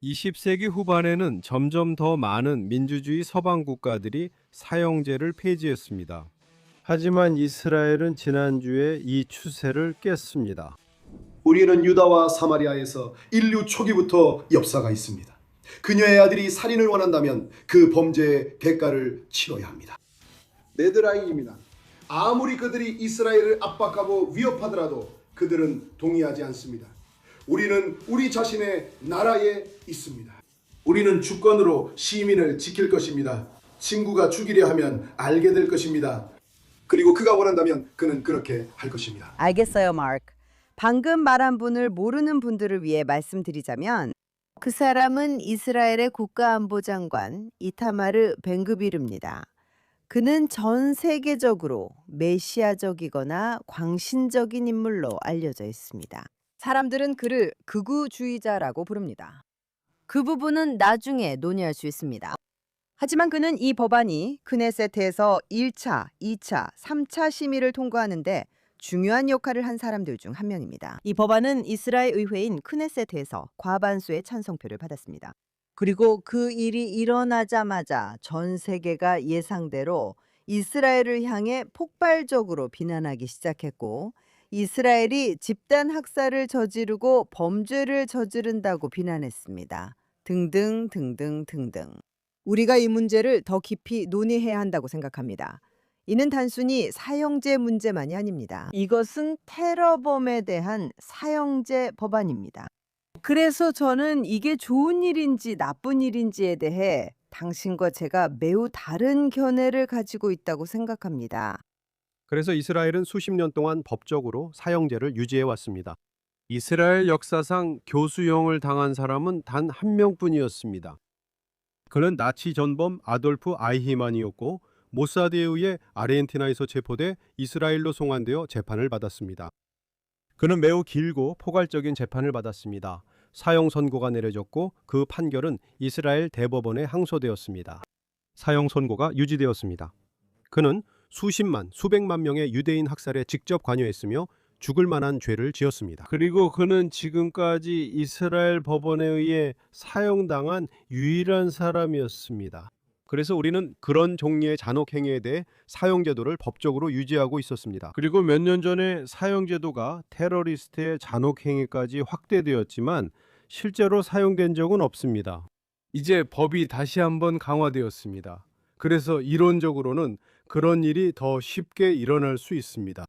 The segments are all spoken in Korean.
20세기 후반에는 점점 더 많은 민주주의 서방 국가들이 사형제를 폐지했습니다. 하지만 이스라엘은 지난주에 이 추세를 깼습니다. 우리는 유다와 사마리아에서 인류 초기부터 역사가 있습니다. 그녀의 아들이 살인을 원한다면 그 범죄의 대가를 치러야 합니다. 네드라인입니다. 아무리 그들이 이스라엘을 압박하고 위협하더라도 그들은 동의하지 않습니다. 우리는 우리 자신의 나라에 있습니다. 우리는 주권으로 시민을 지킬 것입니다. 친구가 죽이려 하면 알게 될 것입니다. 그리고 그가 원한다면 그는 그렇게 할 것입니다. 알겠어요, 마크. 방금 말한 분을 모르는 분들을 위해 말씀드리자면 그 사람은 이스라엘의 국가안보장관 이타마르 벤그비르입니다. 그는 전 세계적으로 메시아적이거나 광신적인 인물로 알려져 있습니다. 사람들은 그를 극우주의자라고 부릅니다. 그 부분은 나중에 논의할 수 있습니다. 하지만 그는 이 법안이 크네세트에서 1차, 2차, 3차 심의를 통과하는데 중요한 역할을 한 사람들 중 한 명입니다. 이 법안은 이스라엘 의회인 크네세트에서 과반수의 찬성표를 받았습니다. 그리고 그 일이 일어나자마자 전 세계가 예상대로 이스라엘을 향해 폭발적으로 비난하기 시작했고, 이스라엘이 집단 학살을 저지르고 범죄를 저지른다고 비난했습니다. 등등 등등 등등. 우리가 이 문제를 더 깊이 논의해야 한다고 생각합니다. 이는 단순히 사형제 문제만이 아닙니다. 이것은 테러범에 대한 사형제 법안입니다. 그래서 저는 이게 좋은 일인지 나쁜 일인지에 대해 당신과 제가 매우 다른 견해를 가지고 있다고 생각합니다. 그래서 이스라엘은 수십 년 동안 법적으로 사형제를 유지해 왔습니다. 이스라엘 역사상 교수형을 당한 사람은 단 한 명뿐이었습니다. 그는 나치 전범 아돌프 아이히만이었고, 모사드에 의해 아르헨티나에서 체포돼 이스라엘로 송환되어 재판을 받았습니다. 그는 매우 길고 포괄적인 재판을 받았습니다. 사형 선고가 내려졌고 그 판결은 이스라엘 대법원에 항소되었습니다. 사형 선고가 유지되었습니다. 그는 수십만, 수백만 명의 유대인 학살에 직접 관여했으며 죽을 만한 죄를 지었습니다. 그리고 그는 지금까지 이스라엘 법원에 의해 사형당한 유일한 사람이었습니다. 그래서 우리는 그런 종류의 잔혹행위에 대해 사형제도를 법적으로 유지하고 있었습니다. 그리고 몇 년 전에 사형제도가 테러리스트의 잔혹행위까지 확대되었지만 실제로 사용된 적은 없습니다. 이제 법이 다시 한번 강화되었습니다. 그래서 이론적으로는 그런 일이 더 쉽게 일어날 수 있습니다.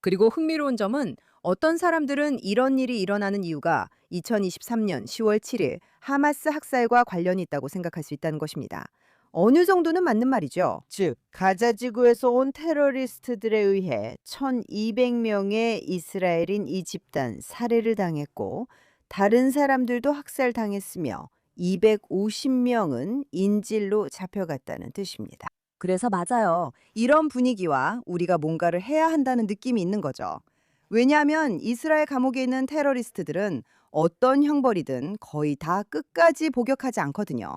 그리고 흥미로운 점은 어떤 사람들은 이런 일이 일어나는 이유가 2023년 10월 7일 하마스 학살과 관련이 있다고 생각할 수 있다는 것입니다. 어느 정도는 맞는 말이죠. 즉, 가자 지구에서 온 테러리스트들에 의해 1200명의 이스라엘인 이 집단 살해를 당했고, 다른 사람들도 학살당했으며 250명은 인질로 잡혀갔다는 뜻입니다. 그래서 맞아요. 이런 분위기와 우리가 뭔가를 해야 한다는 느낌이 있는 거죠. 왜냐하면 이스라엘 감옥에 있는 테러리스트들은 어떤 형벌이든 거의 다 끝까지 복역하지 않거든요.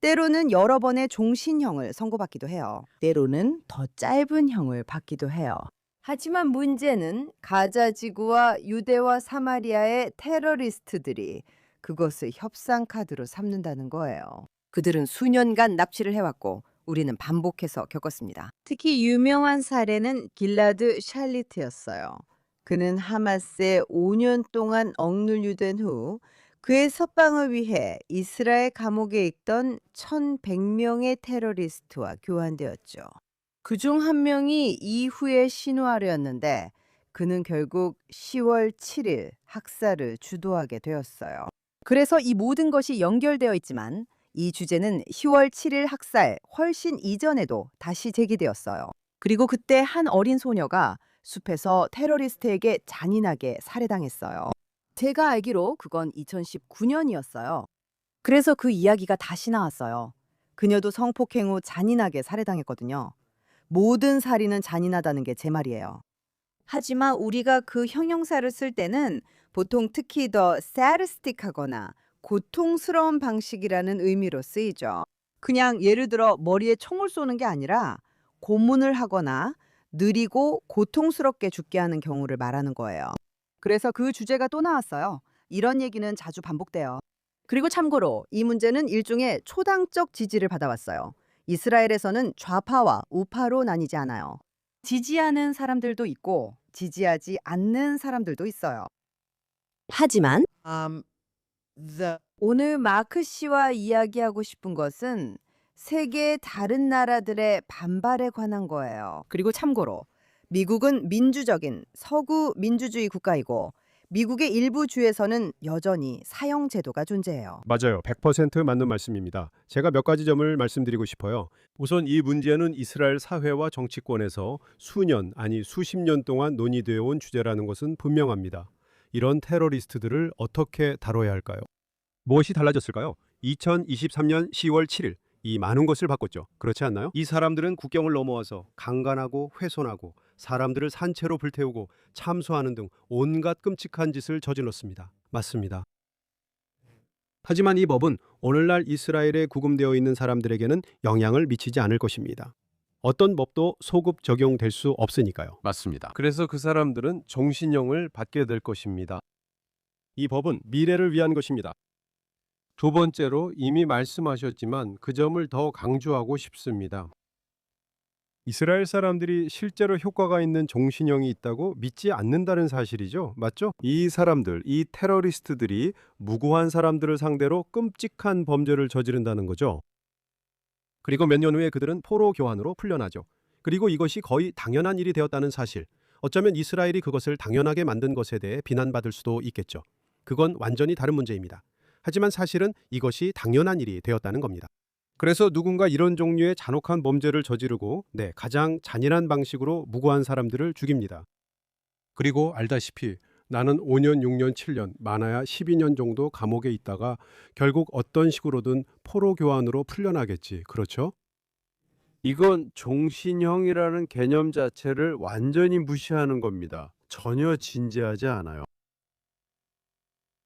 때로는 여러 번의 종신형을 선고받기도 해요. 때로는 더 짧은 형을 받기도 해요. 하지만 문제는 가자 지구와 유대와 사마리아의 테러리스트들이 그것을 협상 카드로 삼는다는 거예요. 그들은 수년간 납치를 해왔고 우리는 반복해서 겪었습니다. 특히 유명한 사례는 길라드 샬리트였어요. 그는 하마스에 5년 동안 억눌유된 후 그의 석방을 위해 이스라엘 감옥에 있던 1100명의 테러리스트와 교환되었죠. 그중 한 명이 이후의 신우아르였는데 그는 결국 10월 7일 학살을 주도하게 되었어요. 그래서 이 모든 것이 연결되어 있지만 이 주제는 10월 7일 학살 훨씬 이전에도 다시 제기되었어요. 그리고 그때 한 어린 소녀가 숲에서 테러리스트에게 잔인하게 살해당했어요. 제가 알기로 그건 2019년이었어요. 그래서 그 이야기가 다시 나왔어요. 그녀도 성폭행 후 잔인하게 살해당했거든요. 모든 살인은 잔인하다는 게 제 말이에요. 하지만 우리가 그 형용사를 쓸 때는 보통 특히 더 sadistic하거나 고통스러운 방식이라는 의미로 쓰이죠. 그냥 예를 들어 머리에 총을 쏘는 게 아니라 고문을 하거나 느리고 고통스럽게 죽게 하는 경우를 말하는 거예요. 그래서 그 주제가 또 나왔어요. 이런 얘기는 자주 반복돼요. 그리고 참고로 이 문제는 일종의 초당적 지지를 받아왔어요. 이스라엘에서는 좌파와 우파로 나뉘지 않아요. 지지하는 사람들도 있고 지지하지 않는 사람들도 있어요. 하지만 오늘 마크 씨와 이야기하고 싶은 것은 세계의 다른 나라들의 반발에 관한 거예요. 그리고 참고로 미국은 민주적인 서구 민주주의 국가이고 미국의 일부 주에서는 여전히 사형 제도가 존재해요. 맞아요. 100% 맞는 말씀입니다. 제가 몇 가지 점을 말씀드리고 싶어요. 우선 이 문제는 이스라엘 사회와 정치권에서 수년, 아니 수십 년 동안 논의되어 온 주제라는 것은 분명합니다. 이런 테러리스트들을 어떻게 다뤄야 할까요? 무엇이 달라졌을까요? 2023년 10월 7일 이 많은 것을 바꿨죠. 그렇지 않나요? 이 사람들은 국경을 넘어와서 강간하고 훼손하고 사람들을 산채로 불태우고 참수하는 등 온갖 끔찍한 짓을 저질렀습니다. 맞습니다. 하지만 이 법은 오늘날 이스라엘에 구금되어 있는 사람들에게는 영향을 미치지 않을 것입니다. 어떤 법도 소급 적용될 수 없으니까요. 맞습니다. 그래서 그 사람들은 종신형을 받게 될 것입니다. 이 법은 미래를 위한 것입니다. 두 번째로 이미 말씀하셨지만 그 점을 더 강조하고 싶습니다. 이스라엘 사람들이 실제로 효과가 있는 종신형이 있다고 믿지 않는다는 사실이죠. 맞죠? 이 사람들, 이 테러리스트들이 무고한 사람들을 상대로 끔찍한 범죄를 저지른다는 거죠. 그리고 몇 년 후에 그들은 포로 교환으로 풀려나죠. 그리고 이것이 거의 당연한 일이 되었다는 사실. 어쩌면 이스라엘이 그것을 당연하게 만든 것에 대해 비난받을 수도 있겠죠. 그건 완전히 다른 문제입니다. 하지만 사실은 이것이 당연한 일이 되었다는 겁니다. 그래서 누군가 이런 종류의 잔혹한 범죄를 저지르고 가장 잔인한 방식으로 무고한 사람들을 죽입니다. 그리고 알다시피 나는 5년, 6년, 7년, 많아야 12년 정도 감옥에 있다가 결국 어떤 식으로든 포로 교환으로 풀려나겠지. 그렇죠? 이건 종신형이라는 개념 자체를 완전히 무시하는 겁니다. 전혀 진지하지 않아요.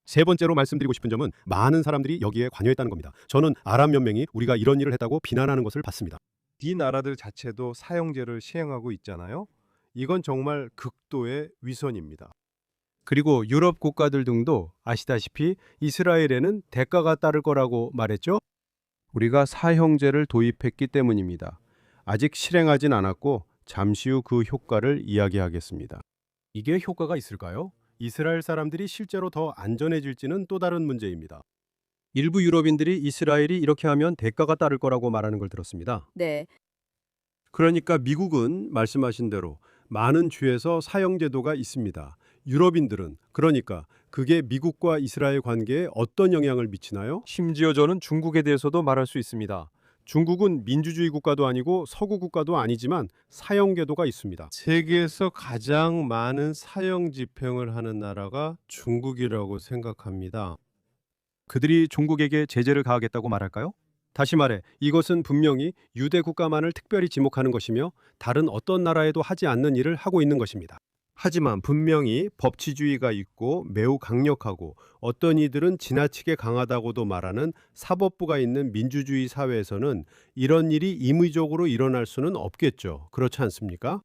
세 번째로 말씀드리고 싶은 점은 많은 사람들이 여기에 관여했다는 겁니다. 저는 아랍 연맹이 우리가 이런 일을 했다고 비난하는 것을 봤습니다. 이 나라들 자체도 사형제를 시행하고 있잖아요. 이건 정말 극도의 위선입니다. 그리고 유럽 국가들 등도 아시다시피 이스라엘에는 대가가 따를 거라고 말했죠. 우리가 사형제를 도입했기 때문입니다. 아직 실행하진 않았고 잠시 후 그 효과를 이야기하겠습니다. 이게 효과가 있을까요? 이스라엘 사람들이 실제로 더 안전해질지는 또 다른 문제입니다. 일부 유럽인들이 이스라엘이 이렇게 하면 대가가 따를 거라고 말하는 걸 들었습니다. 네. 그러니까 미국은 말씀하신 대로 많은 주에서 사형제도가 있습니다. 유럽인들은 그러니까 그게 미국과 이스라엘 관계에 어떤 영향을 미치나요? 심지어 저는 중국에 대해서도 말할 수 있습니다. 중국은 민주주의 국가도 아니고 서구 국가도 아니지만 사형제도가 있습니다. 세계에서 가장 많은 사형 집행을 하는 나라가 중국이라고 생각합니다. 그들이 중국에게 제재를 가하겠다고 말할까요? 다시 말해 이것은 분명히 유대 국가만을 특별히 지목하는 것이며 다른 어떤 나라에도 하지 않는 일을 하고 있는 것입니다. 하지만 분명히 법치주의가 있고 매우 강력하고 어떤 이들은 지나치게 강하다고도 말하는 사법부가 있는 민주주의 사회에서는 이런 일이 임의적으로 일어날 수는 없겠죠. 그렇지 않습니까?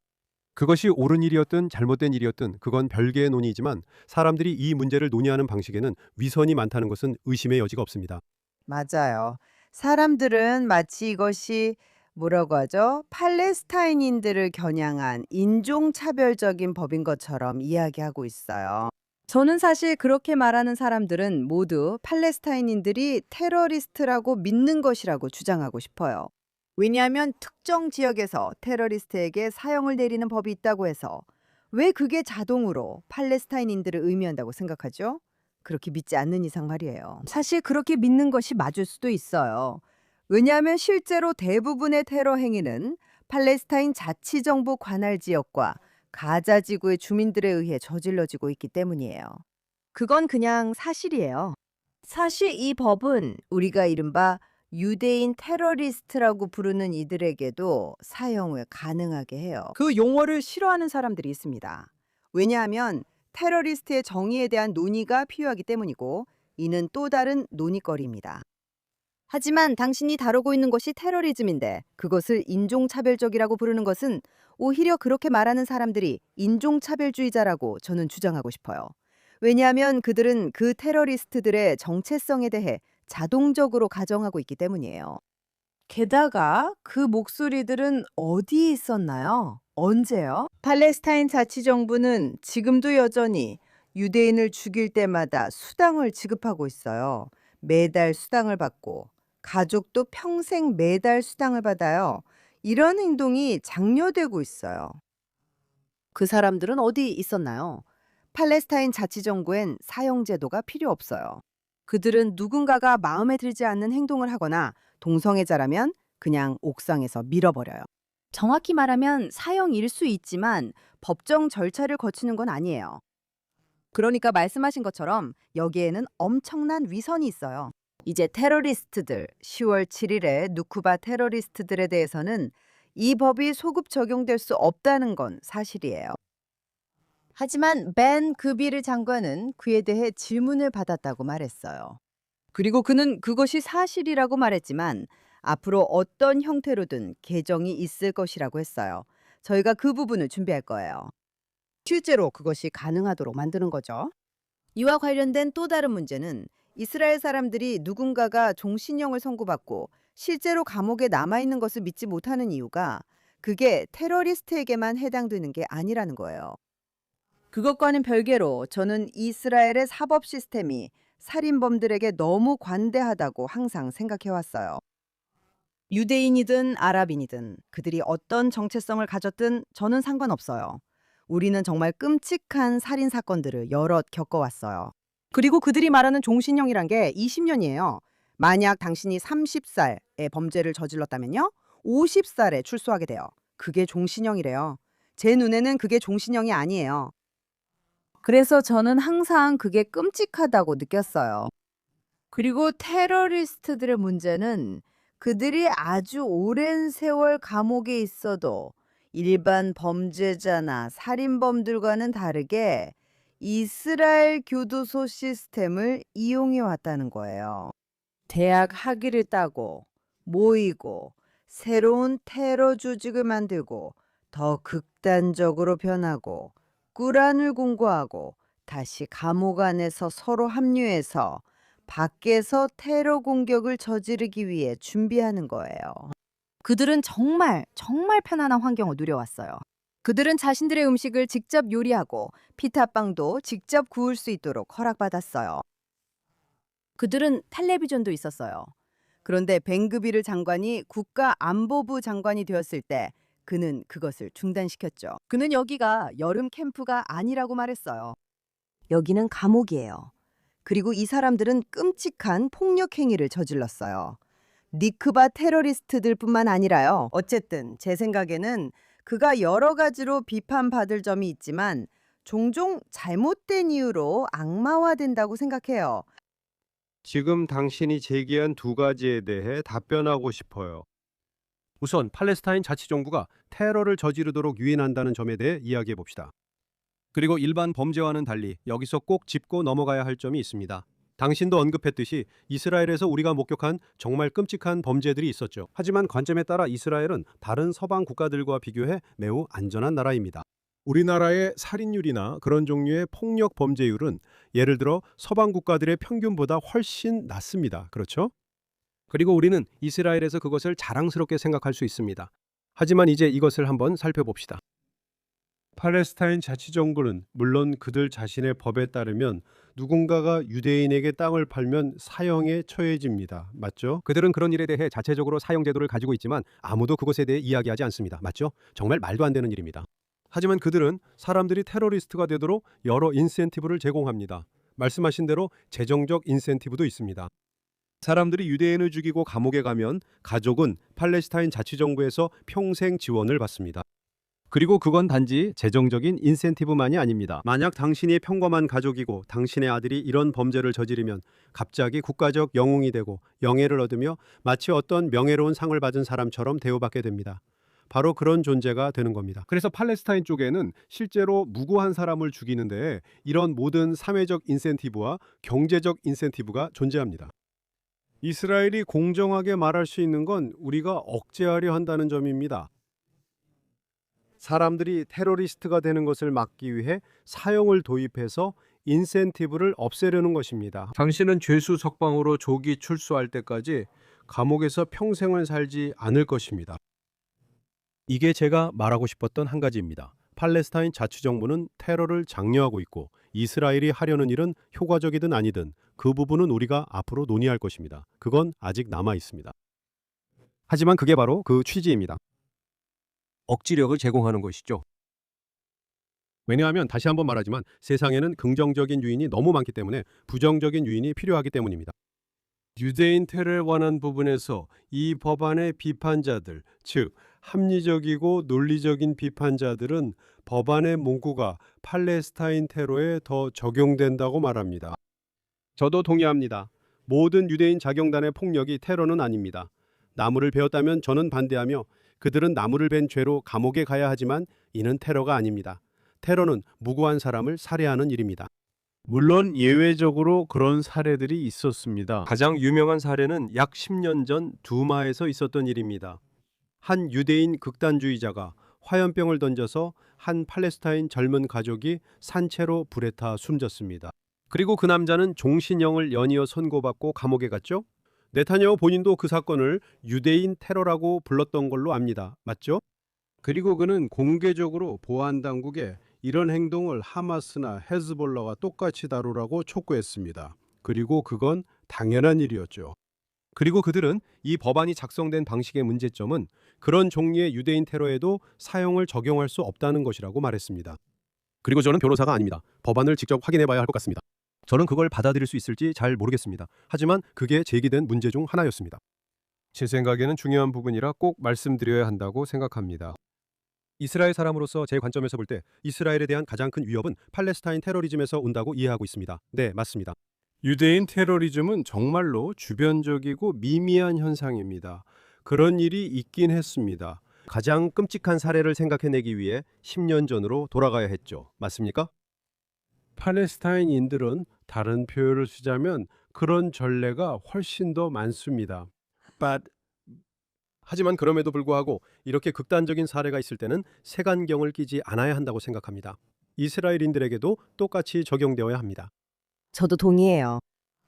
그것이 옳은 일이었든 잘못된 일이었든 그건 별개의 논의지만 사람들이 이 문제를 논의하는 방식에는 위선이 많다는 것은 의심의 여지가 없습니다. 맞아요. 사람들은 마치 이것이 뭐라고 하죠? 팔레스타인인들을 겨냥한 인종차별적인 법인 것처럼 이야기하고 있어요. 저는 사실 그렇게 말하는 사람들은 모두 팔레스타인인들이 테러리스트라고 믿는 것이라고 주장하고 싶어요. 왜냐하면 특정 지역에서 테러리스트에게 사형을 내리는 법이 있다고 해서 왜 그게 자동으로 팔레스타인인들을 의미한다고 생각하죠? 그렇게 믿지 않는 이상 말이에요. 사실 그렇게 믿는 것이 맞을 수도 있어요. 왜냐하면 실제로 대부분의 테러 행위는 팔레스타인 자치정부 관할 지역과 가자 지구의 주민들에 의해 저질러지고 있기 때문이에요. 그건 그냥 사실이에요. 사실 이 법은 우리가 이른바 유대인 테러리스트라고 부르는 이들에게도 사형을 가능하게 해요. 그 용어를 싫어하는 사람들이 있습니다. 왜냐하면 테러리스트의 정의에 대한 논의가 필요하기 때문이고 이는 또 다른 논의거리입니다. 하지만 당신이 다루고 있는 것이 테러리즘인데 그것을 인종차별적이라고 부르는 것은 오히려 그렇게 말하는 사람들이 인종차별주의자라고 저는 주장하고 싶어요. 왜냐하면 그들은 그 테러리스트들의 정체성에 대해 자동적으로 가정하고 있기 때문이에요. 게다가 그 목소리들은 어디에 있었나요? 언제요? 팔레스타인 자치정부는 지금도 여전히 유대인을 죽일 때마다 수당을 지급하고 있어요. 매달 수당을 받고 가족도 평생 매달 수당을 받아요. 이런 행동이 장려되고 있어요. 그 사람들은 어디 있었나요? 팔레스타인 자치정부엔 사형제도가 필요 없어요. 그들은 누군가가 마음에 들지 않는 행동을 하거나 동성애자라면 그냥 옥상에서 밀어버려요. 정확히 말하면 사형일 수 있지만 법정 절차를 거치는 건 아니에요. 그러니까 말씀하신 것처럼 여기에는 엄청난 위선이 있어요. 이제 테러리스트들, 10월 7일에 누쿠바 테러리스트들에 대해서는 이 법이 소급 적용될 수 없다는 건 사실이에요. 하지만 벤 그비르 장관은 그에 대해 질문을 받았다고 말했어요. 그리고 그는 그것이 사실이라고 말했지만 앞으로 어떤 형태로든 개정이 있을 것이라고 했어요. 저희가 그 부분을 준비할 거예요. 실제로 그것이 가능하도록 만드는 거죠. 이와 관련된 또 다른 문제는 이스라엘 사람들이 누군가가 종신형을 선고받고 실제로 감옥에 남아있는 것을 믿지 못하는 이유가 그게 테러리스트에게만 해당되는 게 아니라는 거예요. 그것과는 별개로 저는 이스라엘의 사법 시스템이 살인범들에게 너무 관대하다고 항상 생각해왔어요. 유대인이든 아랍인이든 그들이 어떤 정체성을 가졌든 저는 상관없어요. 우리는 정말 끔찍한 살인 사건들을 여럿 겪어왔어요. 그리고 그들이 말하는 종신형이란 게 20년이에요. 만약 당신이 30살의 범죄를 저질렀다면요. 50살에 출소하게 돼요. 그게 종신형이래요. 제 눈에는 그게 종신형이 아니에요. 그래서 저는 항상 그게 끔찍하다고 느꼈어요. 그리고 테러리스트들의 문제는 그들이 아주 오랜 세월 감옥에 있어도 일반 범죄자나 살인범들과는 다르게 이스라엘 교도소 시스템을 이용해 왔다는 거예요. 대학 학위를 따고 모이고 새로운 테러 조직을 만들고 더 극단적으로 변하고 꾸란을 공부하고 다시 감옥 안에서 서로 합류해서 밖에서 테러 공격을 저지르기 위해 준비하는 거예요. 그들은 정말 편안한 환경을 누려왔어요. 그들은 자신들의 음식을 직접 요리하고 피타빵도 직접 구울 수 있도록 허락받았어요. 그들은 텔레비전도 있었어요. 그런데 벤그비르 장관이 국가안보부 장관이 되었을 때 그는 그것을 중단시켰죠. 그는 여기가 여름 캠프가 아니라고 말했어요. 여기는 감옥이에요. 그리고 이 사람들은 끔찍한 폭력 행위를 저질렀어요. 니크바 테러리스트들뿐만 아니라요. 어쨌든 제 생각에는 그가 여러 가지로 비판받을 점이 있지만 종종 잘못된 이유로 악마화된다고 생각해요. 지금 당신이 제기한 두 가지에 대해 답변하고 싶어요. 우선 팔레스타인 자치정부가 테러를 저지르도록 유인한다는 점에 대해 이야기해 봅시다. 그리고 일반 범죄와는 달리 여기서 꼭 짚고 넘어가야 할 점이 있습니다. 당신도 언급했듯이 이스라엘에서 우리가 목격한 정말 끔찍한 범죄들이 있었죠. 하지만 관점에 따라 이스라엘은 다른 서방 국가들과 비교해 매우 안전한 나라입니다. 우리나라의 살인율이나 그런 종류의 폭력 범죄율은 예를 들어 서방 국가들의 평균보다 훨씬 낮습니다. 그렇죠? 그리고 우리는 이스라엘에서 그것을 자랑스럽게 생각할 수 있습니다. 하지만 이제 이것을 한번 살펴봅시다. 팔레스타인 자치정부는 물론 그들 자신의 법에 따르면 누군가가 유대인에게 땅을 팔면 사형에 처해집니다. 맞죠? 그들은 그런 일에 대해 자체적으로 사형 제도를 가지고 있지만 아무도 그것에 대해 이야기하지 않습니다. 맞죠? 정말 말도 안 되는 일입니다. 하지만 그들은 사람들이 테러리스트가 되도록 여러 인센티브를 제공합니다. 말씀하신 대로 재정적 인센티브도 있습니다. 사람들이 유대인을 죽이고 감옥에 가면 가족은 팔레스타인 자치정부에서 평생 지원을 받습니다. 그리고 그건 단지 재정적인 인센티브만이 아닙니다. 만약 당신이 평범한 가족이고 당신의 아들이 이런 범죄를 저지르면 갑자기 국가적 영웅이 되고 영예를 얻으며 마치 어떤 명예로운 상을 받은 사람처럼 대우받게 됩니다. 바로 그런 존재가 되는 겁니다. 그래서 팔레스타인 쪽에는 실제로 무고한 사람을 죽이는데 이런 모든 사회적 인센티브와 경제적 인센티브가 존재합니다. 이스라엘이 공정하게 말할 수 있는 건 우리가 억제하려 한다는 점입니다. 사람들이 테러리스트가 되는 것을 막기 위해 사형을 도입해서 인센티브를 없애려는 것입니다. 당신은 죄수 석방으로 조기 출소할 때까지 감옥에서 평생을 살지 않을 것입니다. 이게 제가 말하고 싶었던 한 가지입니다. 팔레스타인 자치정부는 테러를 장려하고 있고 이스라엘이 하려는 일은 효과적이든 아니든 그 부분은 우리가 앞으로 논의할 것입니다. 그건 아직 남아 있습니다. 하지만 그게 바로 그 취지입니다. 억지력을 제공하는 것이죠. 왜냐하면 다시 한번 말하지만 세상에는 긍정적인 유인이 너무 많기 때문에 부정적인 유인이 필요하기 때문입니다. 유대인 테러에 관한 부분에서 이 법안의 비판자들, 즉 합리적이고 논리적인 비판자들은 법안의 문구가 팔레스타인 테러에 더 적용된다고 말합니다. 저도 동의합니다. 모든 유대인 자경단의 폭력이 테러는 아닙니다. 나무를 베었다면 저는 반대하며 그들은 나무를 벤 죄로 감옥에 가야 하지만 이는 테러가 아닙니다. 테러는 무고한 사람을 살해하는 일입니다. 물론 예외적으로 그런 사례들이 있었습니다. 가장 유명한 사례는 약 10년 전 두마에서 있었던 일입니다. 한 유대인 극단주의자가 화염병을 던져서 한 팔레스타인 젊은 가족이 산채로 불에 타 숨졌습니다. 그리고 그 남자는 종신형을 연이어 선고받고 감옥에 갔죠? 네타냐후 본인도 그 사건을 유대인 테러라고 불렀던 걸로 압니다. 맞죠? 그리고 그는 공개적으로 보안 당국에 이런 행동을 하마스나 헤즈볼라와 똑같이 다루라고 촉구했습니다. 그리고 그건 당연한 일이었죠. 그리고 그들은 이 법안이 작성된 방식의 문제점은 그런 종류의 유대인 테러에도 사용을 적용할 수 없다는 것이라고 말했습니다. 그리고 저는 변호사가 아닙니다. 법안을 직접 확인해 봐야 할 것 같습니다. 저는 그걸 받아들일 수 있을지 잘 모르겠습니다. 하지만 그게 제기된 문제 중 하나였습니다. 제 생각에는 중요한 부분이라 꼭 말씀드려야 한다고 생각합니다. 이스라엘 사람으로서 제 관점에서 볼 때 이스라엘에 대한 가장 큰 위협은 팔레스타인 테러리즘에서 온다고 이해하고 있습니다. 네, 맞습니다. 유대인 테러리즘은 정말로 주변적이고 미미한 현상입니다. 그런 일이 있긴 했습니다. 가장 끔찍한 사례를 생각해내기 위해 10년 전으로 돌아가야 했죠. 맞습니까? 팔레스타인인들은 다른 표현을 쓰자면 그런 전례가 훨씬 더 많습니다. 하지만 그럼에도 불구하고 이렇게 극단적인 사례가 있을 때는 색안경을 끼지 않아야 한다고 생각합니다. 이스라엘인들에게도 똑같이 적용되어야 합니다. 저도 동의해요.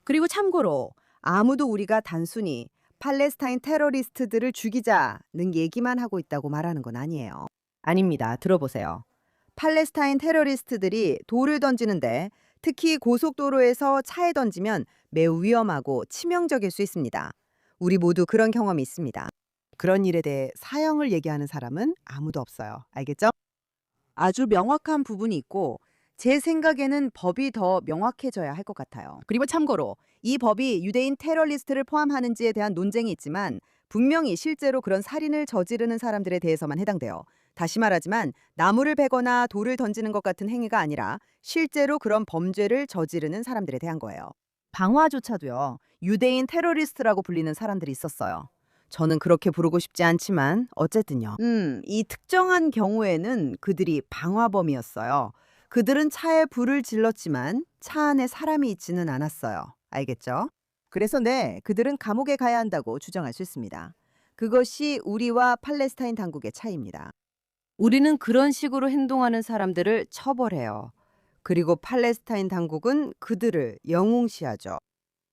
그리고 참고로 아무도 우리가 단순히 팔레스타인 테러리스트들을 죽이자는 얘기만 하고 있다고 말하는 건 아니에요. 아닙니다. 들어보세요. 팔레스타인 테러리스트들이 돌을 던지는데 특히 고속도로에서 차에 던지면 매우 위험하고 치명적일 수 있습니다. 우리 모두 그런 경험이 있습니다. 그런 일에 대해 사형을 얘기하는 사람은 아무도 없어요. 알겠죠? 아주 명확한 부분이 있고 제 생각에는 법이 더 명확해져야 할 것 같아요. 그리고 참고로 이 법이 유대인 테러리스트를 포함하는지에 대한 논쟁이 있지만 분명히 실제로 그런 살인을 저지르는 사람들에 대해서만 해당돼요. 다시 말하지만 나무를 베거나 돌을 던지는 것 같은 행위가 아니라 실제로 그런 범죄를 저지르는 사람들에 대한 거예요. 방화조차도요. 유대인 테러리스트라고 불리는 사람들이 있었어요. 저는 그렇게 부르고 싶지 않지만 어쨌든요. 이 특정한 경우에는 그들이 방화범이었어요. 그들은 차에 불을 질렀지만 차 안에 사람이 있지는 않았어요. 알겠죠? 그래서 네, 그들은 감옥에 가야 한다고 주장할 수 있습니다. 그것이 우리와 팔레스타인 당국의 차이입니다. 우리는 그런 식으로 행동하는 사람들을 처벌해요. 그리고 팔레스타인 당국은 그들을 영웅시하죠.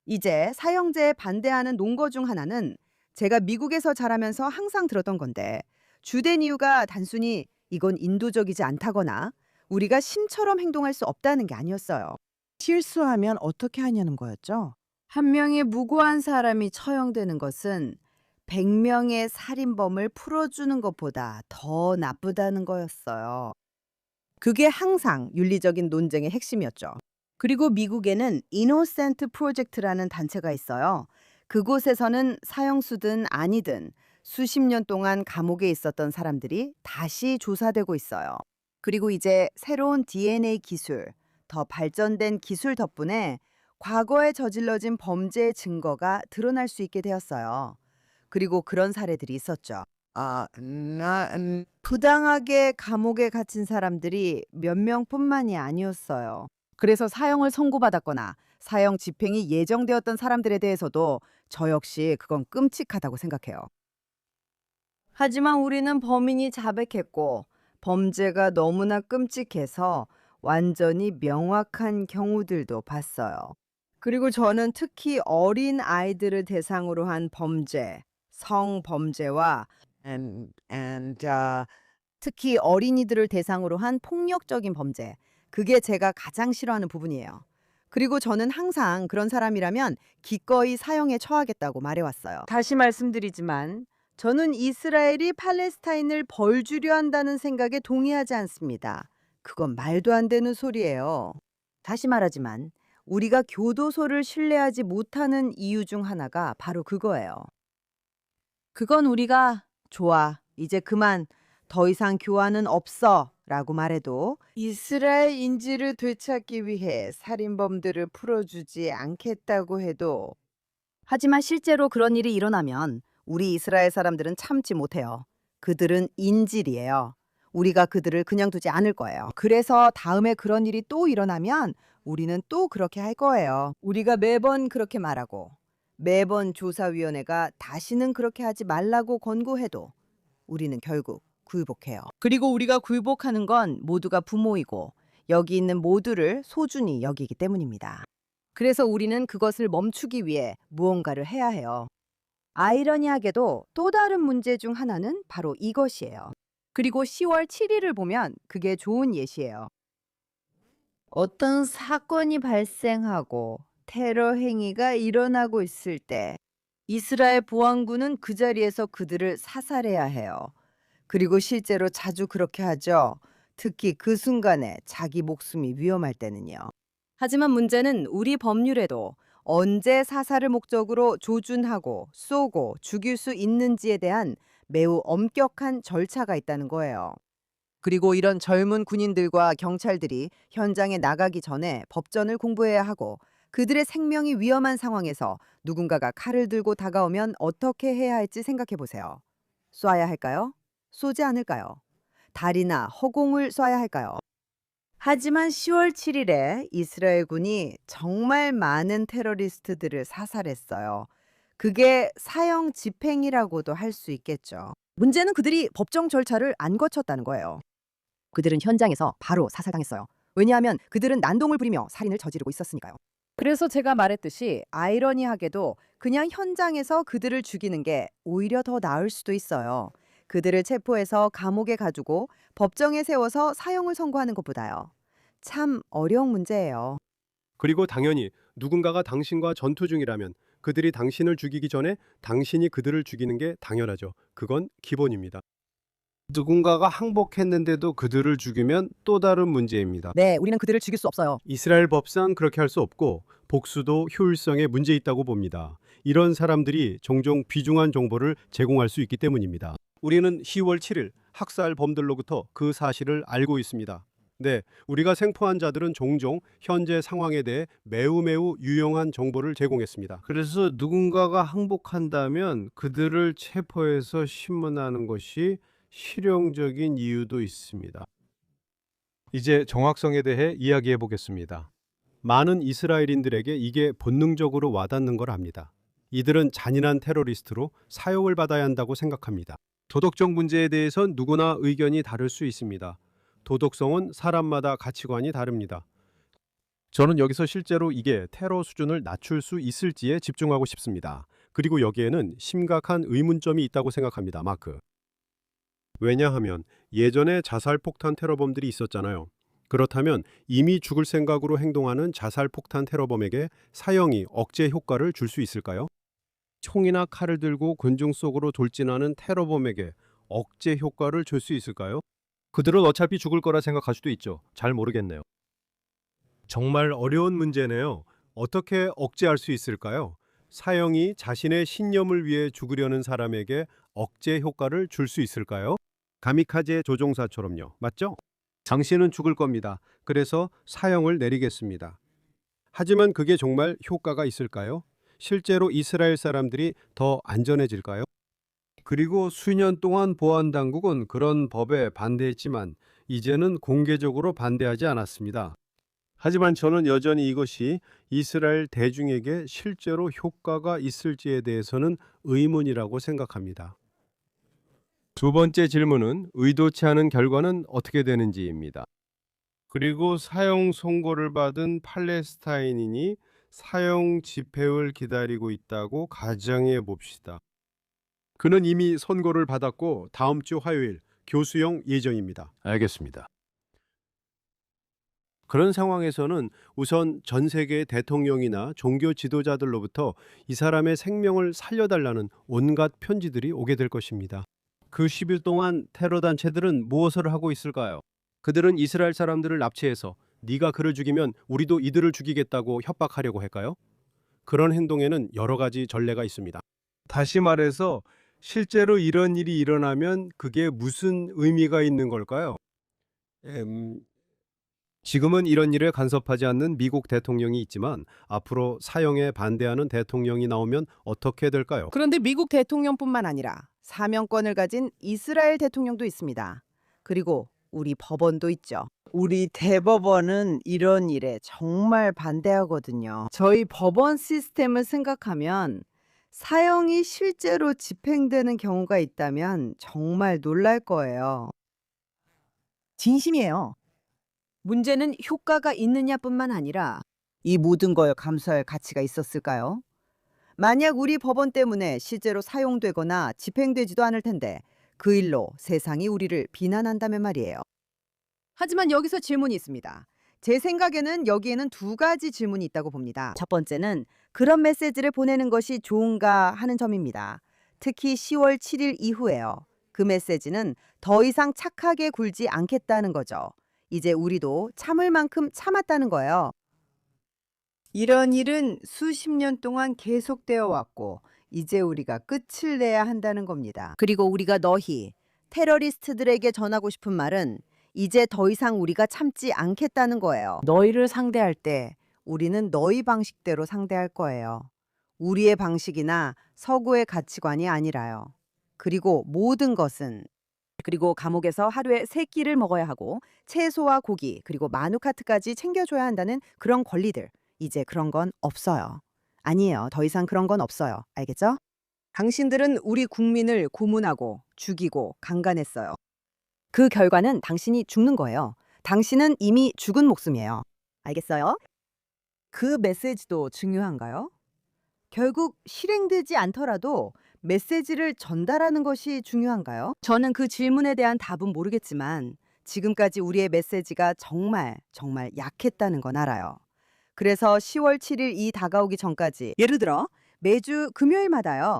이제 사형제에 반대하는 논거 중 하나는 제가 미국에서 자라면서 항상 들었던 건데 주된 이유가 단순히 이건 인도적이지 않다거나 우리가 신처럼 행동할 수 없다는 게 아니었어요. 실수하면 어떻게 하냐는 거였죠. 한 명의 무고한 사람이 처형되는 것은 100명의 살인범을 풀어주는 것보다 더 나쁘다는 거였어요. 그게 항상 윤리적인 논쟁의 핵심이었죠. 그리고 미국에는 이노센트 프로젝트라는 단체가 있어요. 그곳에서는 사형수든 아니든 수십 년 동안 감옥에 있었던 사람들이 다시 조사되고 있어요. 그리고 이제 새로운 DNA 기술, 더 발전된 기술 덕분에 과거에 저질러진 범죄의 증거가 드러날 수 있게 되었어요. 그리고 그런 사례들이 있었죠. 부당하게 감옥에 갇힌 사람들이 몇 명뿐만이 아니었어요. 그래서 사형을 선고받았거나 사형 집행이 예정되었던 사람들에 대해서도 저 역시 그건 끔찍하다고 생각해요. 하지만 우리는 범인이 자백했고 범죄가 너무나 끔찍해서 완전히 명확한 경우들도 봤어요. 그리고 저는 특히 어린 아이들을 대상으로 한 범죄, 성범죄와 특히 어린이들을 대상으로 한 폭력적인 범죄, 그게 제가 가장 싫어하는 부분이에요. 그리고 저는 항상 그런 사람이라면 기꺼이 사형에 처하겠다고 말해왔어요. 다시 말씀드리지만 저는 이스라엘이 팔레스타인을 벌주려 한다는 생각에 동의하지 않습니다. 그건 말도 안 되는 소리예요. 다시 말하지만 우리가 교도소를 신뢰하지 못하는 이유 중 하나가 바로 그거예요. 그건 우리가 좋아, 이제 그만, 더 이상 교환은 없어 라고 말해도 이스라엘 인지를 되찾기 위해 살인범들을 풀어주지 않겠다고 해도, 하지만 실제로 그런 일이 일어나면 우리 이스라엘 사람들은 참지 못해요. 그들은 인질이에요. 우리가 그들을 그냥 두지 않을 거예요. 그래서 다음에 그런 일이 또 일어나면 우리는 또 그렇게 할 거예요. 우리가 매번 그렇게 말하고 매번 조사위원회가 다시는 그렇게 하지 말라고 권고해도 우리는 결국 굴복해요. 그리고 우리가 굴복하는 건 모두가 부모이고 여기 있는 모두를 소중히 여기기 때문입니다. 그래서 우리는 그것을 멈추기 위해 무언가를 해야 해요. 아이러니하게도 또 다른 문제 중 하나는 바로 이것이에요. 그리고 10월 7일을 보면 그게 좋은 예시예요. 어떤 사건이 발생하고 테러 행위가 일어나고 있을 때 이스라엘 보안군은 그 자리에서 그들을 사살해야 해요. 그리고 실제로 자주 그렇게 하죠. 특히 그 순간에 자기 목숨이 위험할 때는요. 하지만 문제는 우리 법률에도 언제 사살을 목적으로 조준하고 쏘고 죽일 수 있는지에 대한 매우 엄격한 절차가 있다는 거예요. 그리고 이런 젊은 군인들과 경찰들이 현장에 나가기 전에 법전을 공부해야 하고 그들의 생명이 위험한 상황에서 누군가가 칼을 들고 다가오면 어떻게 해야 할지 생각해 보세요. 쏴야 할까요? 쏘지 않을까요? 다리나 허공을 쏴야 할까요? 하지만 10월 7일에 이스라엘 군이 정말 많은 테러리스트들을 사살했어요. 그게 사형 집행이라고도 할 수 있겠죠. 문제는 그들이 법정 절차를 안 거쳤다는 거예요. 그들은 현장에서 바로 사살당했어요. 왜냐하면 그들은 난동을 부리며 살인을 저지르고 있었으니까요. 그래서 제가 말했듯이 아이러니하게도 그냥 현장에서 그들을 죽이는 게 오히려 더 나을 수도 있어요. 그들을 체포해서 감옥에 가두고 법정에 세워서 사형을 선고하는 것보다요. 참 어려운 문제예요. 그리고 당연히 누군가가 당신과 전투 중이라면 그들이 당신을 죽이기 전에 당신이 그들을 죽이는 게 당연하죠. 그건 기본입니다. 누군가가 항복했는데도 그들을 죽이면 또 다른 문제입니다. 네, 우리는 그들을 죽일 수 없어요. 이스라엘 법상 그렇게 할 수 없고 복수도 효율성에 문제 있다고 봅니다. 이런 사람들이 종종 귀중한 정보를 제공할 수 있기 때문입니다. 우리는 10월 7일 학살범들로부터 그 사실을 알고 있습니다. 네, 우리가 생포한 자들은 종종 현재 상황에 대해 매우 유용한 정보를 제공했습니다. 그래서 누군가가 항복한다면 그들을 체포해서 신문하는 것이 실용적인 이유도 있습니다. 이제 정확성에 대해 이야기해 보겠습니다. 많은 이스라엘인들에게 이게 본능적으로 와닿는 걸 압니다. 이들은 잔인한 테러리스트로 사형을 받아야 한다고 생각합니다. 도덕적 문제에 대해선 누구나 의견이 다를 수 있습니다. 도덕성은 사람마다 가치관이 다릅니다. 저는 여기서 실제로 이게 테러 수준을 낮출 수 있을지에 집중하고 싶습니다. 그리고 여기에는 심각한 의문점이 있다고 생각합니다. 마크. 왜냐하면 예전에 자살폭탄 테러범들이 있었잖아요. 그렇다면 이미 죽을 생각으로 행동하는 자살폭탄 테러범에게 사형이 억제 효과를 줄 수 있을까요? 총이나 칼을 들고 군중 속으로 돌진하는 테러범에게 억제 효과를 줄 수 있을까요? 그들은 어차피 죽을 거라 생각할 수도 있죠. 잘 모르겠네요. 정말 어려운 문제네요. 어떻게 억제할 수 있을까요? 사형이 자신의 신념을 위해 죽으려는 사람에게 억제 효과를 줄 수 있을까요? 가미카제 조종사처럼요. 맞죠? 당신은 죽을 겁니다. 그래서 사형을 내리겠습니다. 하지만 그게 정말 효과가 있을까요? 실제로 이스라엘 사람들이 더 안전해질까요? 그리고 수년 동안 보안당국은 그런 법에 반대했지만 이제는 공개적으로 반대하지 않았습니다. 하지만 저는 여전히 이것이 이스라엘 대중에게 실제로 효과가 있을지에 대해서는 의문이라고 생각합니다. 두 번째 질문은 의도치 않은 결과는 어떻게 되는지입니다. 그리고 사형 선고를 받은 팔레스타인인이 사형 집행을 기다리고 있다고 가정해 봅시다. 그는 이미 선고를 받았고 다음 주 화요일 교수형 예정입니다. 알겠습니다. 그런 상황에서는 우선 전 세계 대통령이나 종교 지도자들로부터 이 사람의 생명을 살려달라는 온갖 편지들이 오게 될 것입니다. 그 10일 동안 테러 단체들은 무엇을 하고 있을까요? 그들은 이스라엘 사람들을 납치해서 네가 그를 죽이면 우리도 이들을 죽이겠다고 협박하려고 할까요? 그런 행동에는 여러 가지 전례가 있습니다. 다시 말해서 실제로 이런 일이 일어나면 그게 무슨 의미가 있는 걸까요? 지금은 이런 일에 간섭하지 않는 미국 대통령이 있지만 앞으로 사형에 반대하는 대통령이 나오면 어떻게 될까요? 그런데 미국 대통령뿐만 아니라 사명권을 가진 이스라엘 대통령도 있습니다. 그리고 우리 법원도 있죠. 우리 대법원은 이런 일에 정말 반대하거든요. 저희 법원 시스템을 생각하면 사형이 실제로 집행되는 경우가 있다면 정말 놀랄 거예요. 진심이에요. 문제는 효과가 있느냐뿐만 아니라 이 모든 걸 감수할 가치가 있었을까요? 만약 우리 법원 때문에 실제로 사용되거나 집행되지도 않을 텐데 그 일로 세상이 우리를 비난한다면 말이에요. 하지만 여기서 질문이 있습니다. 제 생각에는 여기에는 두 가지 질문이 있다고 봅니다. 첫 번째는 그런 메시지를 보내는 것이 좋은가 하는 점입니다. 특히 10월 7일 이후에요. 그 메시지는 더 이상 착하게 굴지 않겠다는 거죠. 이제 우리도 참을 만큼 참았다는 거예요. 이런 일은 수십 년 동안 계속되어 왔고 이제 우리가 끝을 내야 한다는 겁니다. 그리고 우리가 너희 테러리스트들에게 전하고 싶은 말은 이제 더 이상 우리가 참지 않겠다는 거예요. 너희를 상대할 때 우리는 너희 방식대로 상대할 거예요. 우리의 방식이나 서구의 가치관이 아니라요. 그리고 모든 것은 그리고 감옥에서 하루에 3끼를 먹어야 하고 채소와 고기 그리고 마누카트까지 챙겨줘야 한다는 그런 권리들. 이제 그런 건 없어요. 아니에요. 더 이상 그런 건 없어요. 알겠죠? 당신들은 우리 국민을 고문하고 죽이고 강간했어요. 그 결과는 당신이 죽는 거예요. 당신은 이미 죽은 목숨이에요. 알겠어요? 그 메시지도 중요한가요? 결국 실행되지 않더라도 메시지를 전달하는 것이 중요한가요? 저는 그 질문에 대한 답은 모르겠지만 지금까지 우리의 메시지가 정말 약했다는 건 알아요. 그래서 10월 7일 이 다가오기 전까지 예를 들어 매주 금요일마다요.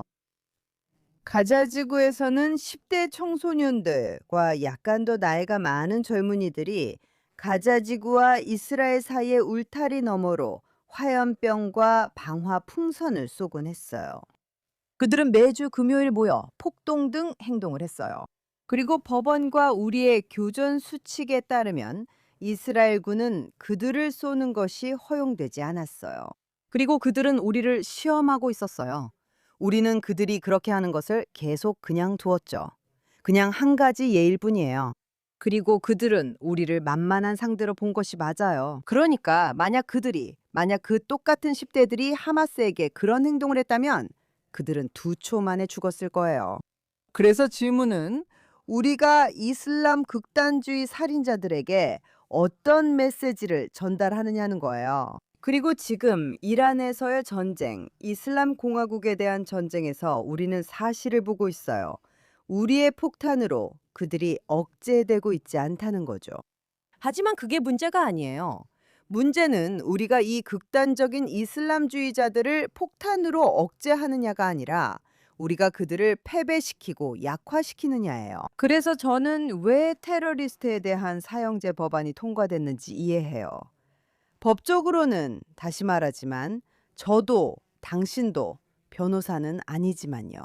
가자지구에서는 10대 청소년들과 약간 더 나이가 많은 젊은이들이 가자지구와 이스라엘 사이의 울타리 너머로 화염병과 방화 풍선을 쏘곤 했어요. 그들은 매주 금요일 모여 폭동 등 행동을 했어요. 그리고 법원과 우리의 교전 수칙에 따르면 이스라엘군은 그들을 쏘는 것이 허용되지 않았어요. 그리고 그들은 우리를 시험하고 있었어요. 우리는 그들이 그렇게 하는 것을 계속 그냥 두었죠. 그냥 한 가지 예일 뿐이에요. 그리고 그들은 우리를 만만한 상대로 본 것이 맞아요. 그러니까 만약 그 똑같은 10대들이 하마스에게 그런 행동을 했다면 그들은 2초 만에 죽었을 거예요. 그래서 질문은 우리가 이슬람 극단주의 살인자들에게 어떤 메시지를 전달하느냐는 거예요. 그리고 지금 이란에서의 전쟁, 이슬람 공화국에 대한 전쟁에서 우리는 사실을 보고 있어요. 우리의 폭탄으로 그들이 억제되고 있지 않다는 거죠. 하지만 그게 문제가 아니에요. 문제는 우리가 이 극단적인 이슬람주의자들을 폭탄으로 억제하느냐가 아니라 우리가 그들을 패배시키고 약화시키느냐예요. 그래서 저는 왜 테러리스트에 대한 사형제 법안이 통과됐는지 이해해요. 법적으로는 다시 말하지만 저도 당신도 변호사는 아니지만요.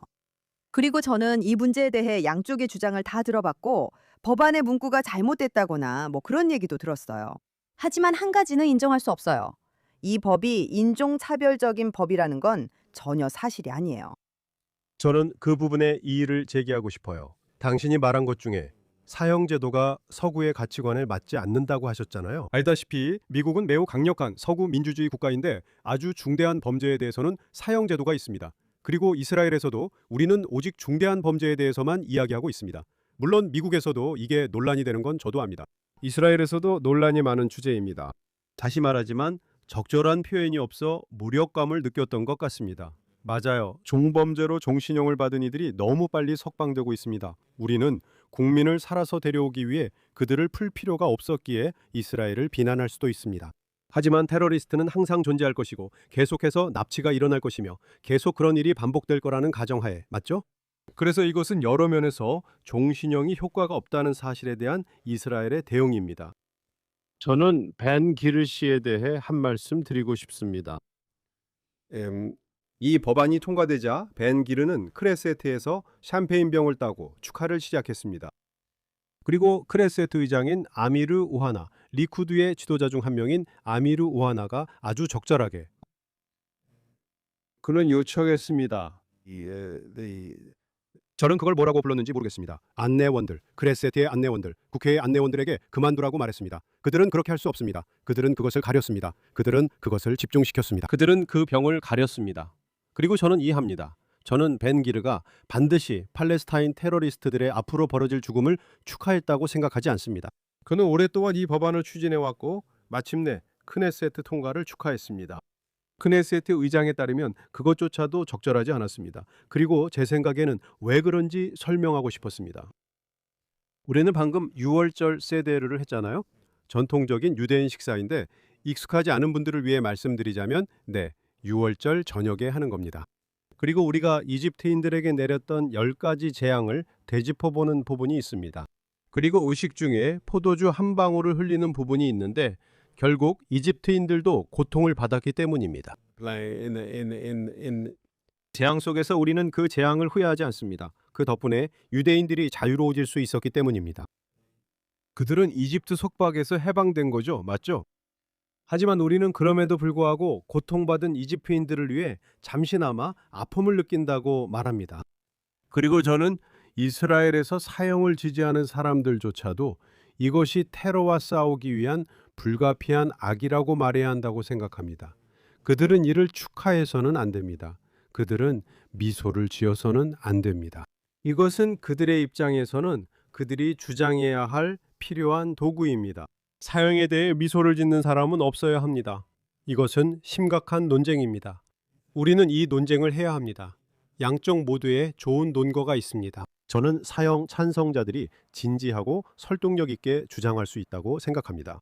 그리고 저는 이 문제에 대해 양쪽의 주장을 다 들어봤고 법안의 문구가 잘못됐다거나 뭐 그런 얘기도 들었어요. 하지만 한 가지는 인정할 수 없어요. 이 법이 인종차별적인 법이라는 건 전혀 사실이 아니에요. 저는 그 부분에 이의를 제기하고 싶어요. 당신이 말한 것 중에 사형제도가 서구의 가치관에 맞지 않는다고 하셨잖아요. 알다시피 미국은 매우 강력한 서구 민주주의 국가인데 아주 중대한 범죄에 대해서는 사형제도가 있습니다. 그리고 이스라엘에서도 우리는 오직 중대한 범죄에 대해서만 이야기하고 있습니다. 물론 미국에서도 이게 논란이 되는 건 저도 압니다. 이스라엘에서도 논란이 많은 주제입니다. 다시 말하지만 적절한 표현이 없어 무력감을 느꼈던 것 같습니다. 맞아요. 종범죄로 종신형을 받은 이들이 너무 빨리 석방되고 있습니다. 우리는 국민을 살아서 데려오기 위해 그들을 풀 필요가 없었기에 이스라엘을 비난할 수도 있습니다. 하지만 테러리스트는 항상 존재할 것이고 계속해서 납치가 일어날 것이며 계속 그런 일이 반복될 거라는 가정하에, 맞죠? 그래서 이것은 여러 면에서 종신형이 효과가 없다는 사실에 대한 이스라엘의 대응입니다. 저는 벤 기르시에 대해 한 말씀 드리고 싶습니다. 이 법안이 통과되자 벤 기르는 크레세트에서 샴페인 병을 따고 축하를 시작했습니다. 그리고 크레세트 의장인 아미르 오하나, 리쿠드의 지도자 중 한 명인 아미르 오하나가 아주 적절하게 그는 요청했습니다. 저는 그걸 뭐라고 불렀는지 모르겠습니다. 안내원들, 크레세트의 안내원들, 국회의 안내원들에게 그만두라고 말했습니다. 그들은 그렇게 할 수 없습니다. 그들은 그것을 가렸습니다. 그들은 그것을 집중시켰습니다. 그들은 그 병을 가렸습니다. 그리고 저는 이해합니다. 저는 벤 기르가 반드시 팔레스타인 테러리스트들의 앞으로 벌어질 죽음을 축하했다고 생각하지 않습니다. 그는 오랫동안 이 법안을 추진해왔고 마침내 크네세트 통과를 축하했습니다. 크네세트 의장에 따르면 그것조차도 적절하지 않았습니다. 그리고 제 생각에는 왜 그런지 설명하고 싶었습니다. 우리는 방금 유월절 세데르를 했잖아요. 전통적인 유대인 식사인데 익숙하지 않은 분들을 위해 말씀드리자면 유월절 저녁에 하는 겁니다. 그리고 우리가 이집트인들에게 내렸던 10가지 재앙을 되짚어보는 부분이 있습니다. 그리고 의식 중에 포도주 한 방울을 흘리는 부분이 있는데 결국 이집트인들도 고통을 받았기 때문입니다. 재앙 속에서 우리는 그 재앙을 후회하지 않습니다. 그 덕분에 유대인들이 자유로워질 수 있었기 때문입니다. 그들은 이집트 속박에서 해방된 거죠, 맞죠? 하지만 우리는 그럼에도 불구하고 고통받은 이집트인들을 위해 잠시나마 아픔을 느낀다고 말합니다. 그리고 저는 이스라엘에서 사형을 지지하는 사람들조차도 이것이 테러와 싸우기 위한 불가피한 악이라고 말해야 한다고 생각합니다. 그들은 이를 축하해서는 안 됩니다. 그들은 미소를 지어서는 안 됩니다. 이것은 그들의 입장에서는 그들이 주장해야 할 필요한 도구입니다. 사형에 대해 미소를 짓는 사람은 없어야 합니다. 이것은 심각한 논쟁입니다. 우리는 이 논쟁을 해야 합니다. 양쪽 모두에 좋은 논거가 있습니다. 저는 사형 찬성자들이 진지하고 설득력 있게 주장할 수 있다고 생각합니다.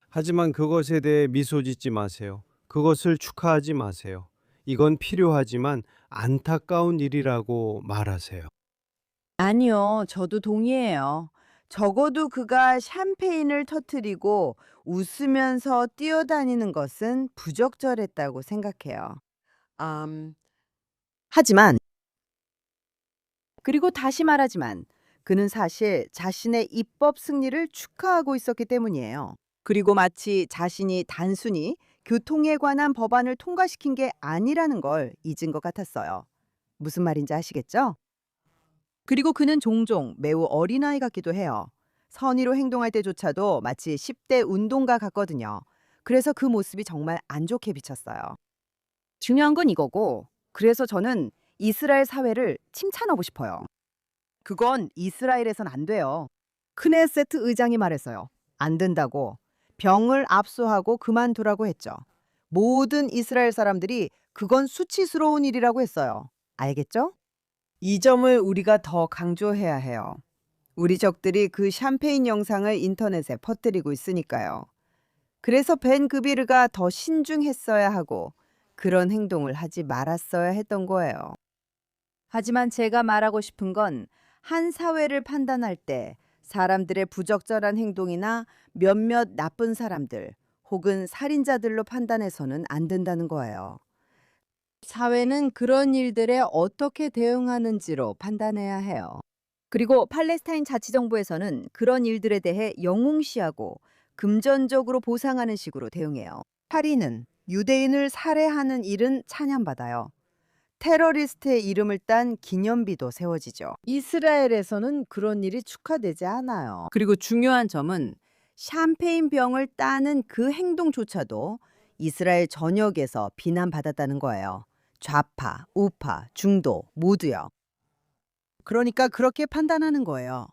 하지만 그것에 대해 미소 짓지 마세요. 그것을 축하하지 마세요. 이건 필요하지만 안타까운 일이라고 말하세요. 아니요, 저도 동의해요. 적어도 그가 샴페인을 터뜨리고 웃으면서 뛰어다니는 것은 부적절했다고 생각해요. 하지만 그리고 다시 말하지만 그는 사실 자신의 입법 승리를 축하하고 있었기 때문이에요. 그리고 마치 자신이 단순히 교통에 관한 법안을 통과시킨 게 아니라는 걸 잊은 것 같았어요. 무슨 말인지 아시겠죠? 그리고 그는 종종 매우 어린아이 같기도 해요. 선의로 행동할 때조차도 마치 10대 운동가 같거든요. 그래서 그 모습이 정말 안 좋게 비쳤어요. 중요한 건 이거고, 그래서 저는 이스라엘 사회를 칭찬하고 싶어요. 그건 이스라엘에선 안 돼요. 크네세트 의장이 말했어요. 안 된다고. 병을 압수하고 그만두라고 했죠. 모든 이스라엘 사람들이 그건 수치스러운 일이라고 했어요. 알겠죠? 이 점을 우리가 더 강조해야 해요. 우리 적들이 그 샴페인 영상을 인터넷에 퍼뜨리고 있으니까요. 그래서 벤 그비르가 더 신중했어야 하고 그런 행동을 하지 말았어야 했던 거예요. 하지만 제가 말하고 싶은 건 한 사회를 판단할 때 사람들의 부적절한 행동이나 몇몇 나쁜 사람들 혹은 살인자들로 판단해서는 안 된다는 거예요. 사회는 그런 일들에 어떻게 대응하는지로 판단해야 해요. 그리고 팔레스타인 자치정부에서는 그런 일들에 대해 영웅시하고 금전적으로 보상하는 식으로 대응해요. 살인은 유대인을 살해하는 일은 찬양받아요. 테러리스트의 이름을 딴 기념비도 세워지죠. 이스라엘에서는 그런 일이 축하되지 않아요. 그리고 중요한 점은 샴페인 병을 따는 그 행동조차도 이스라엘 전역에서 비난받았다는 거예요. 좌파, 우파, 중도 모두요. 그러니까 그렇게 판단하는 거예요.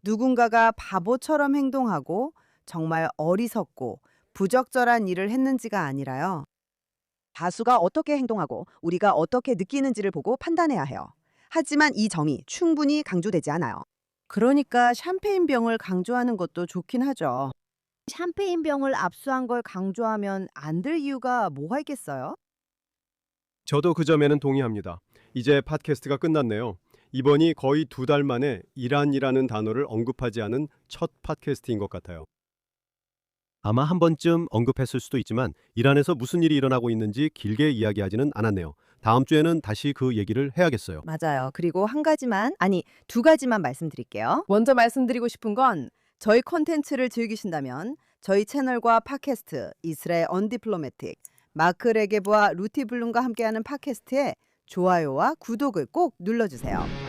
누군가가 바보처럼 행동하고 정말 어리석고 부적절한 일을 했는지가 아니라요. 다수가 어떻게 행동하고 우리가 어떻게 느끼는지를 보고 판단해야 해요. 하지만 이 점이 충분히 강조되지 않아요. 그러니까 샴페인 병을 강조하는 것도 좋긴 하죠. 샴페인 병을 압수한 걸 강조하면 안 될 이유가 뭐가 있겠어요? 저도 그 점에는 동의합니다. 이제 팟캐스트가 끝났네요. 이번이 거의 2달 만에 이란이라는 단어를 언급하지 않은 첫 팟캐스트인 것 같아요. 아마 한 번쯤 언급했을 수도 있지만 이란에서 무슨 일이 일어나고 있는지 길게 이야기하지는 않았네요. 다음 주에는 다시 그 얘기를 해야겠어요. 맞아요. 그리고 한 가지만, 아니, 2가지만 말씀드릴게요. 먼저 말씀드리고 싶은 건 저희 콘텐츠를 즐기신다면 저희 채널과 팟캐스트 이스라엘 언디플로매틱, 마크 레게브와 루티 블룸과 함께하는 팟캐스트에 좋아요와 구독을 꼭 눌러주세요.